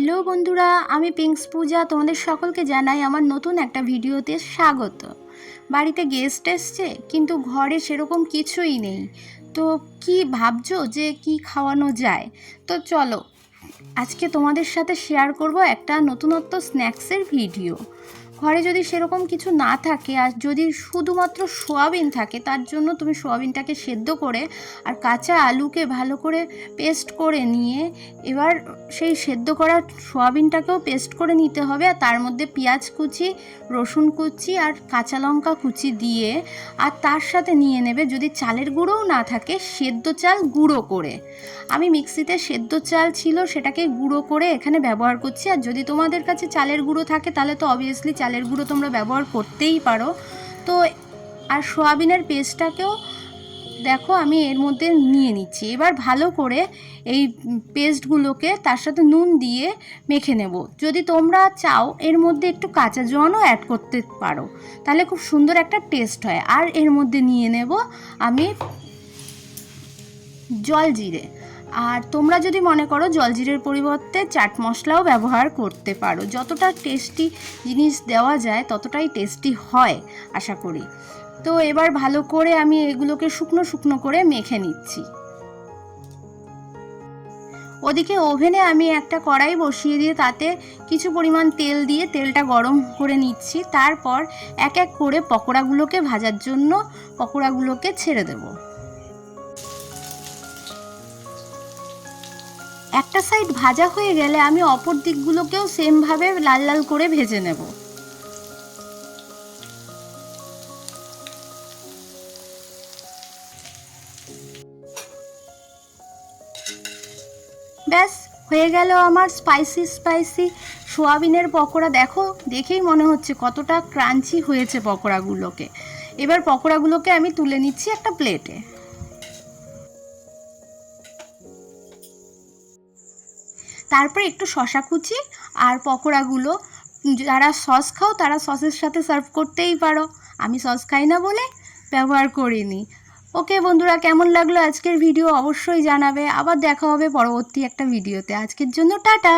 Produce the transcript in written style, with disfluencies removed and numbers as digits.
Hello বন্ধুরা, আমি pinks পূজা। তোমাদের সকলকে জানাই আমার নতুন একটা ভিডিওতে স্বাগত। বাড়িতে গেস্ট এসছে, কিন্তু ঘরে সেরকম কিছুই নেই। তো কি ভাবছো যে কি খাওয়ানো যায়? তো চলো আজকে তোমাদের সাথে শেয়ার করব একটা নতুনত্ব স্ন্যাক্সের ভিডিও। ঘরে যদি সেরকম কিছু না থাকে আর যদি শুধুমাত্র সোয়াবিন থাকে, তার জন্য তুমি সোয়াবিনটাকে সেদ্ধ করে আর কাঁচা আলুকে ভালো করে পেস্ট করে নিয়ে এবার সেই সেদ্ধ করা সোয়াবিনটাকেও পেস্ট করে নিতে হবে। আর তার মধ্যে পেঁয়াজ কুচি, রসুন কুচি আর কাঁচা লঙ্কা কুচি দিয়ে, আর তার সাথে নিয়ে নেবে, যদি চালের গুঁড়োও না থাকে, সেদ্ধ চাল গুঁড়ো করে। আমি মিক্সিতে সেদ্ধ চাল ছিল সেটাকে গুঁড়ো করে এখানে ব্যবহার করছি। আর যদি তোমাদের কাছে চালের গুঁড়ো থাকে তাহলে তো অবভিয়াসলি চালের গুঁড়ো তোমরা ব্যবহার করতেই পারো। তো আর সোয়াবিনের পেস্টটাকেও দেখো আমি এর মধ্যে নিয়ে নিচ্ছি। এবার ভালো করে এই পেস্টগুলোকে তার সাথে নুন দিয়ে মেখে নেব। যদি তোমরা চাও এর মধ্যে একটু কাঁচা জোয়ানও অ্যাড করতে পারো, তাহলে খুব সুন্দর একটা টেস্ট হয়। আর এর মধ্যে নিয়ে নেব আমি জলজিরে। আর তোমরা যদি মনে করো জলজিরের পরিবর্তে চাট মশলাও ব্যবহার করতে পারো। যতটা টেস্টি জিনিস দেওয়া যায় ততটাই টেস্টি হয় আশা করি। তো এবার ভালো করে আমি এগুলোকে শুকনো শুকনো করে মেখে নিচ্ছি। ওদিকে ওভেনে আমি একটা কড়াই বসিয়ে দিয়ে তাতে কিছু পরিমাণ তেল দিয়ে তেলটা গরম করে নিচ্ছি। তারপর এক এক করে পকোড়াগুলোকে ভাজার জন্য পকোড়াগুলোকে ছেড়ে দেবো। একটা সাইড ভাজা হয়ে গেলে আমি অপর দিকগুলোকেও সেমভাবে লাল লাল করে ভেজে নেব। ব্যাস হয়ে গেল আমার স্পাইসি স্পাইসি সোয়াবিনের পকোড়া। দেখো, দেখেই মনে হচ্ছে কতটা ক্রাঞ্চি হয়েছে পকোড়াগুলোকে। এবার পকোড়াগুলোকে আমি তুলে নিচ্ছি একটা প্লেটে। তারপর একটু শসা কুচি আর পকোড়াগুলো, যারা সস খাও তারা সসের সাথে সার্ভ করতেই পারো। আমি সস খাই না বলে ব্যবহার করিনি। ওকে বন্ধুরা, কেমন লাগলো আজকের ভিডিও অবশ্যই জানাবে। আবার দেখা হবে পরবর্তী একটা ভিডিওতে। আজকের জন্য টাটা।